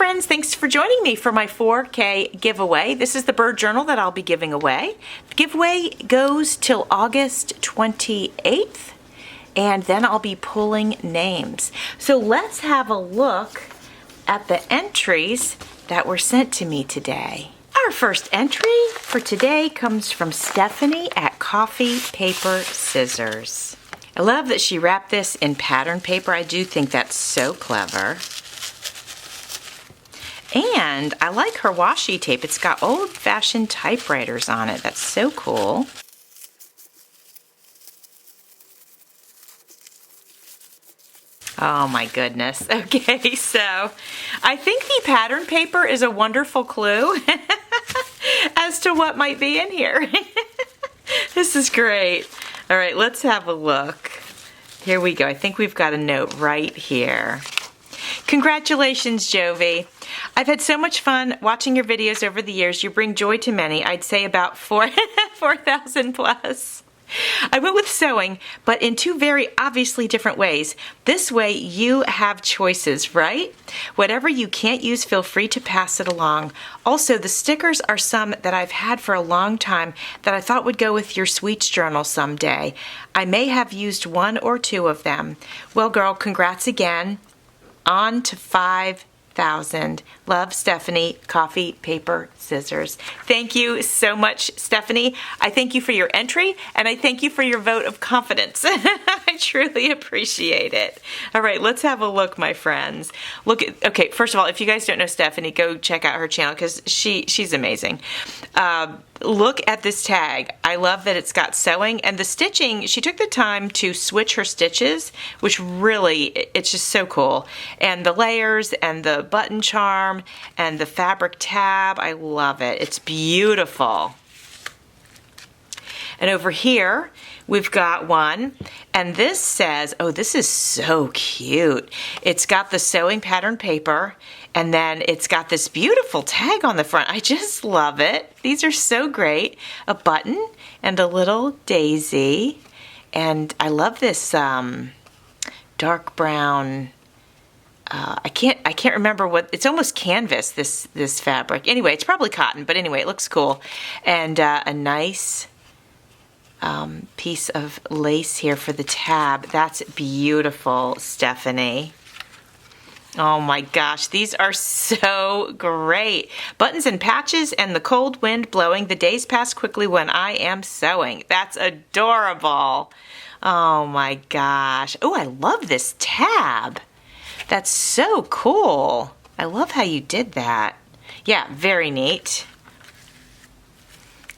friends, thanks for joining me for my 4K giveaway. This is the bird journal that I'll be giving away. The giveaway goes till August 28th, and then I'll be pulling names. So let's have a look at the entries that were sent to me today. Our first entry for today comes from Stephanie at Coffee, Paper, Scissors. I love that she wrapped this in pattern paper. I do think that's so clever. And I like her washi tape. It's got old-fashioned typewriters on it. That's so cool. Oh my goodness. Okay, so I think the pattern paper is a wonderful clue as to what might be in here. This is great. All right, let's have a look. Here we go. I think we've got a note right here. Congratulations, Jovi. I've had so much fun watching your videos over the years. You bring joy to many. I'd say about 4,000 plus. I went with sewing, but in two very obviously different ways. This way you have choices, right? Whatever you can't use, feel free to pass it along. Also, the stickers are some that I've had for a long time that I thought would go with your sweets journal someday. I may have used one or two of them. Well, girl, congrats again. On to 5,000. Love, Stephanie, Coffee, Paper, Scissors. Thank you so much, Stephanie. I thank you for your entry, and I thank you for your vote of confidence. I truly appreciate it. All right, let's have a look, my friends. Okay, first of all, if you guys don't know Stephanie, go check out her channel because she's amazing. Look at this tag. I love that it's got sewing and the stitching. She took the time to switch her stitches, which really, it's just so cool. And the layers and the button charm and the fabric tab, I love it. It's beautiful. And over here, we've got one, and this says, oh, this is so cute. It's got the sewing pattern paper, and then it's got this beautiful tag on the front. I just love it. These are so great. A button and a little daisy, and I love this dark brown. I can't remember what, it's almost canvas, this fabric. Anyway, it's probably cotton, but anyway, it looks cool. And a nice piece of lace here for the tab. That's beautiful, Stephanie. Oh my gosh, these are so great. Buttons and patches and the cold wind blowing. The days pass quickly when I am sewing. That's adorable. Oh my gosh. Oh, I love this tab. That's so cool. I love how you did that. Yeah, very neat.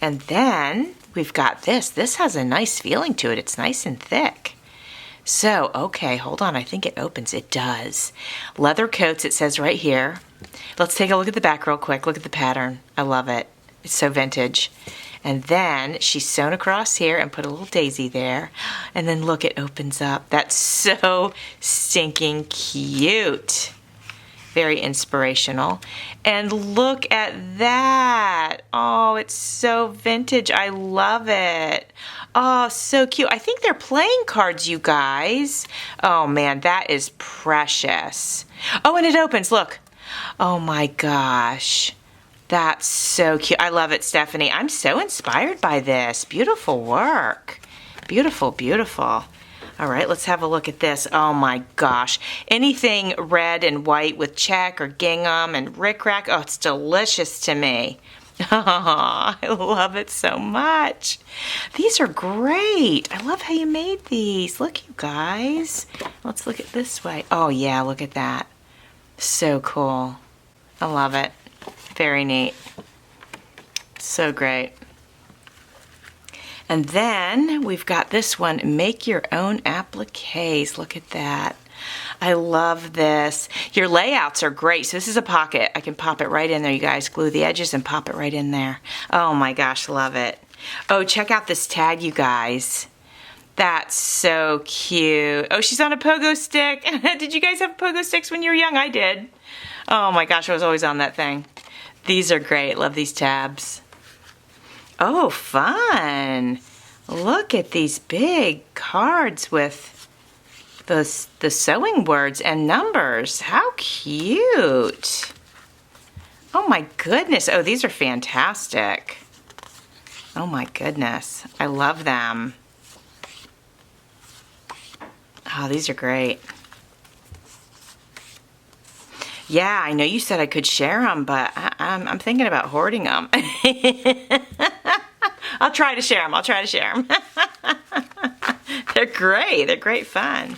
And then we've got this. This has a nice feeling to it. It's nice and thick. So, okay, hold on. I think it opens. It does. Leather coats, it says right here. Let's take a look at the back real quick. Look at the pattern. I love it. It's so vintage. And then she's sewn across here and put a little daisy there. And then look, it opens up. That's so stinking cute. Very inspirational. And look at that. Oh, it's so vintage. I love it. Oh, so cute. I think they're playing cards, you guys. Oh man, that is precious. Oh, and it opens, look. Oh my gosh. That's so cute. I love it, Stephanie. I'm so inspired by this. Beautiful work. Beautiful, beautiful. All right, let's have a look at this. Oh my gosh. Anything red and white with check or gingham and rickrack. Oh, it's delicious to me. Oh, I love it so much. These are great. I love how you made these. Look, you guys. Let's look at this way. Oh yeah, look at that. So cool. I love it. Very neat. So great. And then we've got this one, make your own appliques. Look at that. I love this. Your layouts are great. So this is a pocket. I can pop it right in there, you guys. Glue the edges and pop it right in there. Oh my gosh, love it. Oh, check out this tag, you guys. That's so cute. Oh, she's on a pogo stick. Did you guys have pogo sticks when you were young? I did. Oh my gosh, I was always on that thing. These are great. Love these tabs. Oh, fun. Look at these big cards with the sewing words and numbers. How cute. Oh my goodness. Oh, these are fantastic. Oh my goodness. I love them. Oh, these are great. Yeah, I know you said I could share them, but I'm thinking about hoarding them. I'll try to share them. I'll try to share them. They're great. They're great fun.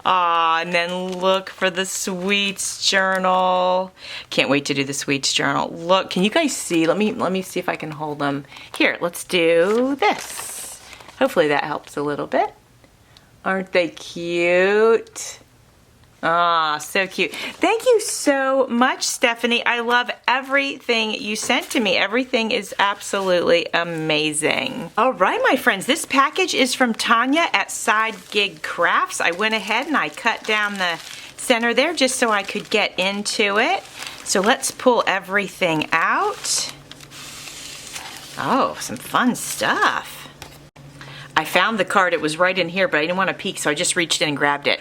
Aw, and then look for the sweets journal. Can't wait to do the sweets journal. Look, can you guys see? Let me see if I can hold them. Here, let's do this. Hopefully that helps a little bit. Aren't they cute? Ah, so cute. Thank you so much, Stephanie. I love everything you sent to me. Everything is absolutely amazing. All right, my friends, this package is from Tanya at Side Gig Crafts. I went ahead and I cut down the center there just so I could get into it. So let's pull everything out. Oh, some fun stuff. I found the card. It was right in here, but I didn't want to peek, so I just reached in and grabbed it.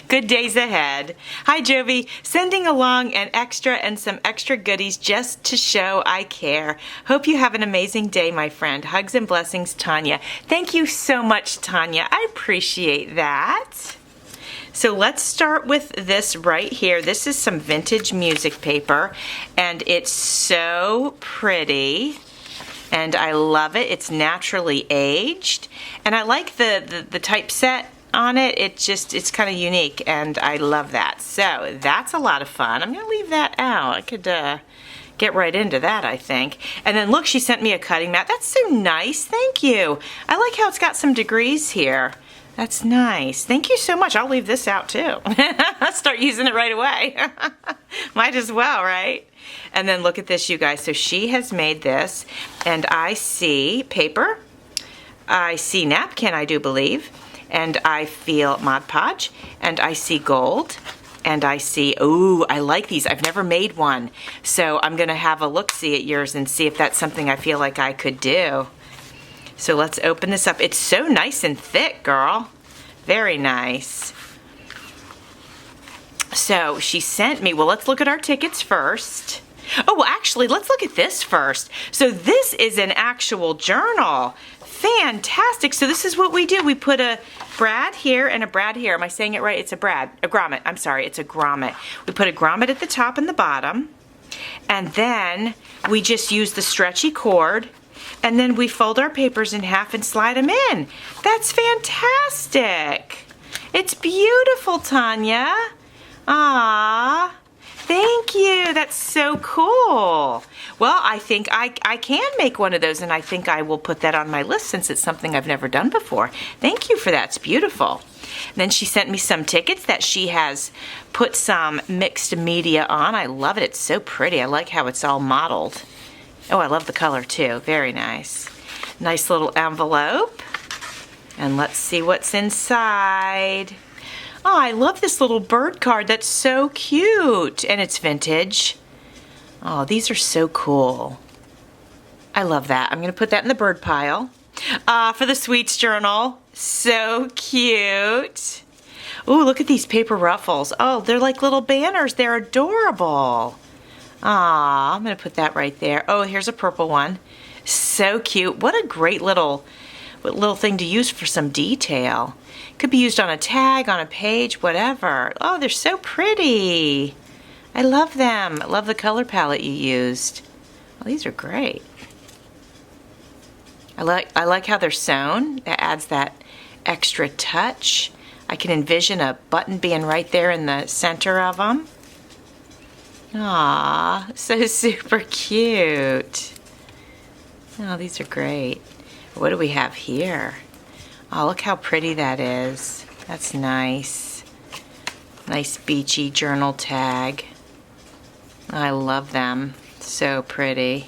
Good days ahead. Hi, Jovi. Sending along an extra and some extra goodies just to show I care. Hope you have an amazing day, my friend. Hugs and blessings, Tanya. Thank you so much, Tanya. I appreciate that. So let's start with this right here. This is some vintage music paper, and it's so pretty. And I love it. It's naturally aged. And I like the typeset on it. It's kind of unique, and I love that. So that's a lot of fun. I'm going to leave that out. I could get right into that, I think. And then look, she sent me a cutting mat. That's so nice. Thank you. I like how it's got some degrees here. That's nice. Thank you so much. I'll leave this out too. I'll start using it right away. Might as well, right? And then look at this, you guys. So she has made this, and I see paper. I see napkin, I do believe. And I feel Mod Podge. And I see gold. And I see, ooh, I like these. I've never made one. So I'm going to have a look-see at yours and see if that's something I feel like I could do. So let's open this up. It's so nice and thick, girl. Very nice. So she sent me, well, let's look at our tickets first. Oh, well, actually, let's look at this first. So this is an actual journal. Fantastic. So this is what we do. We put a brad here and a brad here. Am I saying it right? It's a brad, a grommet. I'm sorry, it's a grommet. We put a grommet at the top and the bottom. And then we just use the stretchy cord. And then we fold our papers in half and slide them in. That's fantastic. It's beautiful, Tanya. Ah, thank you. That's so cool. Well, I think I can make one of those, and I think I will put that on my list since it's something I've never done before. Thank you for that. It's beautiful. And then she sent me some tickets that she has put some mixed media on. I love it. It's so pretty. I like how it's all modeled. Oh, I love the color too. Very nice. Nice little envelope. And let's see what's inside. Oh, I love this little bird card. That's so cute. And it's vintage. Oh, these are so cool. I love that. I'm going to put that in the bird pile. For the sweets journal. So cute. Ooh, look at these paper ruffles. Oh, they're like little banners. They're adorable. Aw, I'm going to put that right there. Oh, here's a purple one. So cute. What a great little thing to use for some detail. Could be used on a tag, on a page, whatever. Oh, they're so pretty. I love them. I love the color palette you used. Oh, these are great. I like how they're sewn. That adds that extra touch. I can envision a button being right there in the center of them. Aw, so super cute. Oh, these are great. What do we have here? Oh, look how pretty that is. That's nice. Nice beachy journal tag. I love them. So pretty.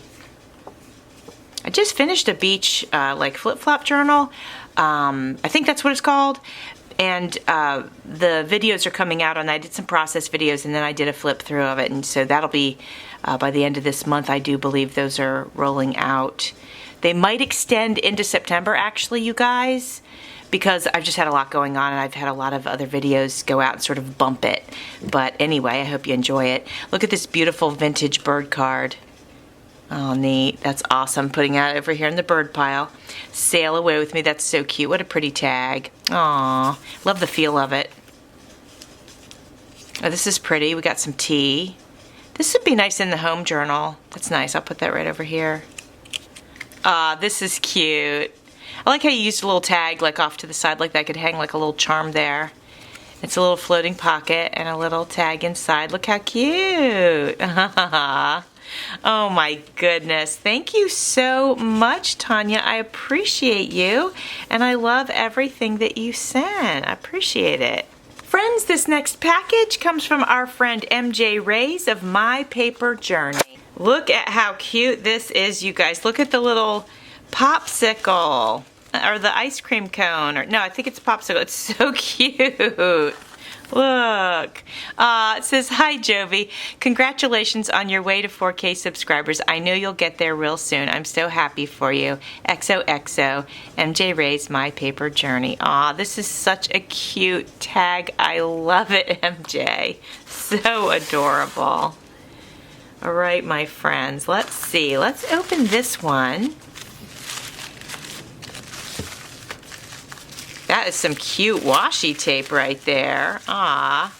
I just finished a beach like flip-flop journal. I think that's what it's called. And the videos are coming out on that. I did some process videos, and then I did a flip through of it, and so that'll be by the end of this month. I do believe those are rolling out. They might extend into September, actually, you guys, because I've just had a lot going on and I've had a lot of other videos go out and sort of bump it. But anyway, I hope you enjoy it. Look at this beautiful vintage bird card. Oh, neat. That's awesome. Putting that over here in the bird pile. Sail away with me. That's so cute. What a pretty tag. Aw, love the feel of it. Oh, this is pretty. We got some tea. This would be nice in the home journal. That's nice. I'll put that right over here. Ah, this is cute. I like how you used a little tag like off to the side like that. Could hang like a little charm there. It's a little floating pocket and a little tag inside. Look how cute. Oh my goodness. Thank you so much, Tanya. I appreciate you and I love everything that you sent. I appreciate it. Friends, this next package comes from our friend MJ Rays of My Paper Journey. Look at how cute this is, you guys. Look at the little popsicle or the ice cream cone. Or no, I think it's popsicle. It's so cute. Look. It says, "Hi, Jovi. Congratulations on your way to 4K subscribers. I know you'll get there real soon. I'm so happy for you. XOXO. MJ Rays, My Paper Journey." Aw, this is such a cute tag. I love it, MJ. So adorable. All right, my friends. Let's see. Let's open this one. That is some cute washi tape right there. Ah.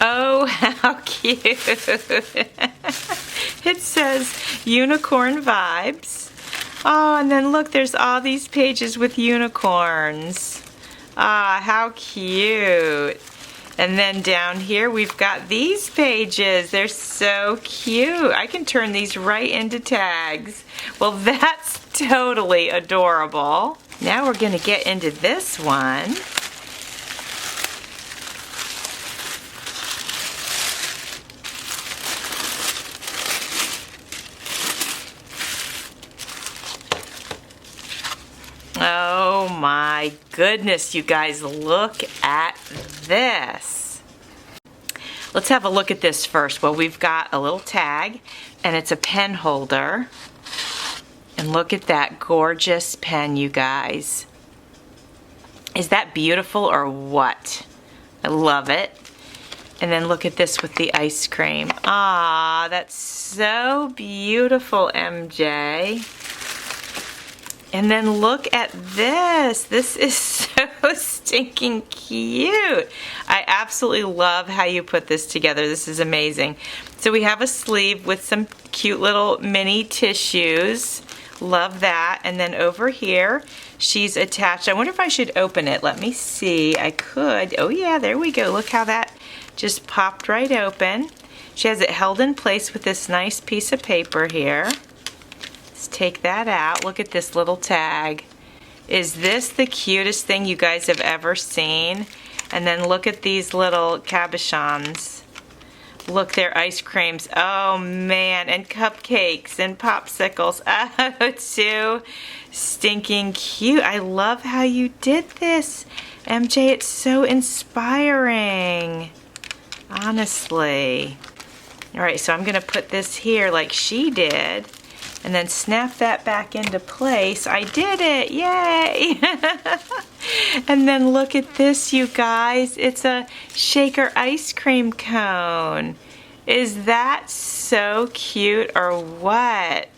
Oh, how cute. It says Unicorn Vibes. Oh, and then look, there's all these pages with unicorns. Ah, how cute. And then down here we've got these pages. They're so cute. I can turn these right into tags. Well, that's totally adorable. Now we're gonna get into this one. Oh my goodness, you guys, look at this. Let's have a look at this first. Well, we've got a little tag and it's a pen holder. And look at that gorgeous pen, you guys. Is that beautiful or what? I love it. And then look at this with the ice cream. Ah, that's so beautiful, MJ. And then look at this. This is so stinking cute. I absolutely love how you put this together. This is amazing. So we have a sleeve with some cute little mini tissues. Love that. And then over here, she's attached. I wonder if I should open it. Let me see. I could. Oh yeah, there we go. Look how that just popped right open. She has it held in place with this nice piece of paper here. Let's take that out. Look at this little tag. Is this the cutest thing you guys have ever seen? And then look at these little cabochons. Look, they're ice creams. Oh man, and cupcakes and popsicles. Oh, it's so stinking cute. I love how you did this, MJ. It's so inspiring. Honestly. All right, so I'm gonna put this here like she did. And then snap that back into place. I did it, yay! And then look at this, you guys. It's a shaker ice cream cone. Is that so cute or what?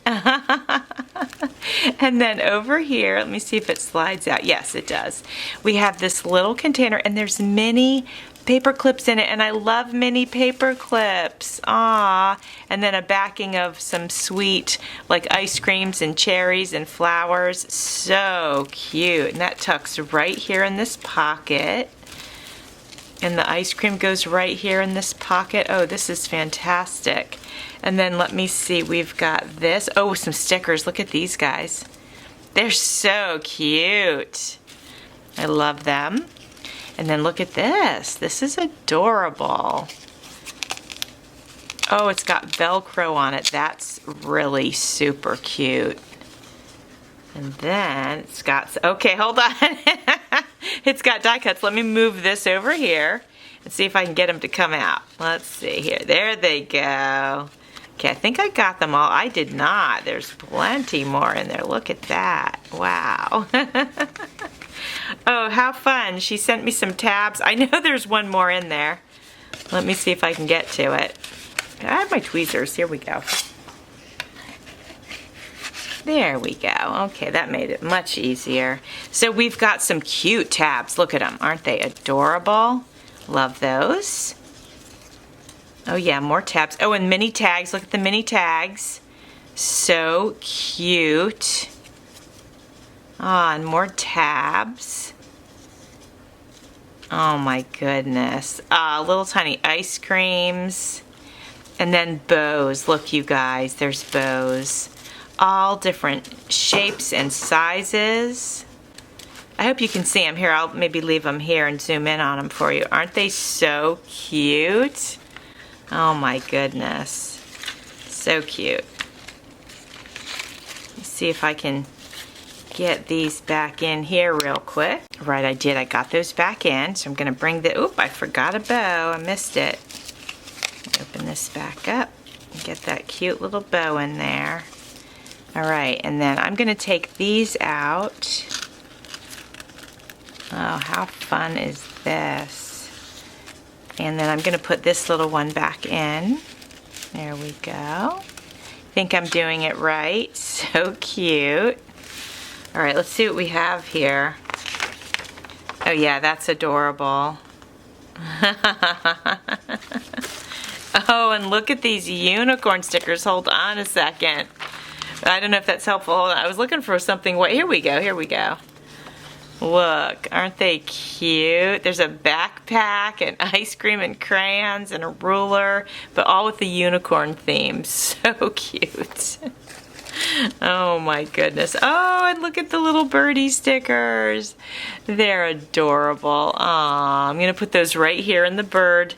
And then over here, let me see if it slides out. Yes, it does. We have this little container and there's mini paper clips in it, and I love mini paper clips. Aww. And then a backing of some sweet like ice creams and cherries and flowers. So cute. And that tucks right here in this pocket. And the ice cream goes right here in this pocket. Oh, this is fantastic. And then let me see, we've got this. Oh, some stickers. Look at these guys. They're so cute. I love them. And then look at this. This is adorable. Oh, it's got Velcro on it. That's really super cute. And then it's got, okay, hold on. It's got die cuts. Let me move this over here. and see if I can get them to come out. Let's see here. There they go. Okay, I think I got them all. I did not. There's plenty more in there. Look at that. Wow. Oh, how fun. She sent me some tabs. I know there's one more in there. Let me see if I can get to it. I have my tweezers. Here we go. There we go. Okay, that made it much easier. So we've got some cute tabs. Look at them. Aren't they adorable? Love those. Oh yeah, more tabs. Oh, and mini tags. Look at the mini tags. So cute. Ah, and more tabs. Oh my goodness. Ah, little tiny ice creams. And then bows. Look, you guys, there's bows. All different shapes and sizes. I hope you can see them. Here, I'll maybe leave them here and zoom in on them for you. Aren't they so cute? Oh my goodness. So cute. Let's see if I can get these back in here real quick. Right, I did. I got those back in. So I'm going to bring the... Oop, I forgot a bow. I missed it. Open this back up and get that cute little bow in there. All right, and then I'm going to take these out. Oh, how fun is this? And then I'm going to put this little one back in. There we go. I think I'm doing it right. So cute. All right, let's see what we have here. Oh yeah, that's adorable. Oh, and look at these unicorn stickers. Hold on a second. I don't know if that's helpful. Hold on. I was looking for something. Here we go. Here we go. Look, aren't they cute? There's a backpack and ice cream and crayons and a ruler, but all with the unicorn theme. So cute. Oh my goodness. Oh, and look at the little birdie stickers. They're adorable. Aw, I'm going to put those right here in the bird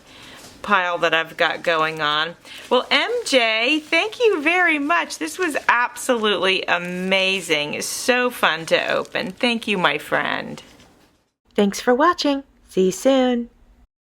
pile that I've got going on. Well, MJ, thank you very much. This was absolutely amazing. It's so fun to open. Thank you, my friend. Thanks for watching. See you soon.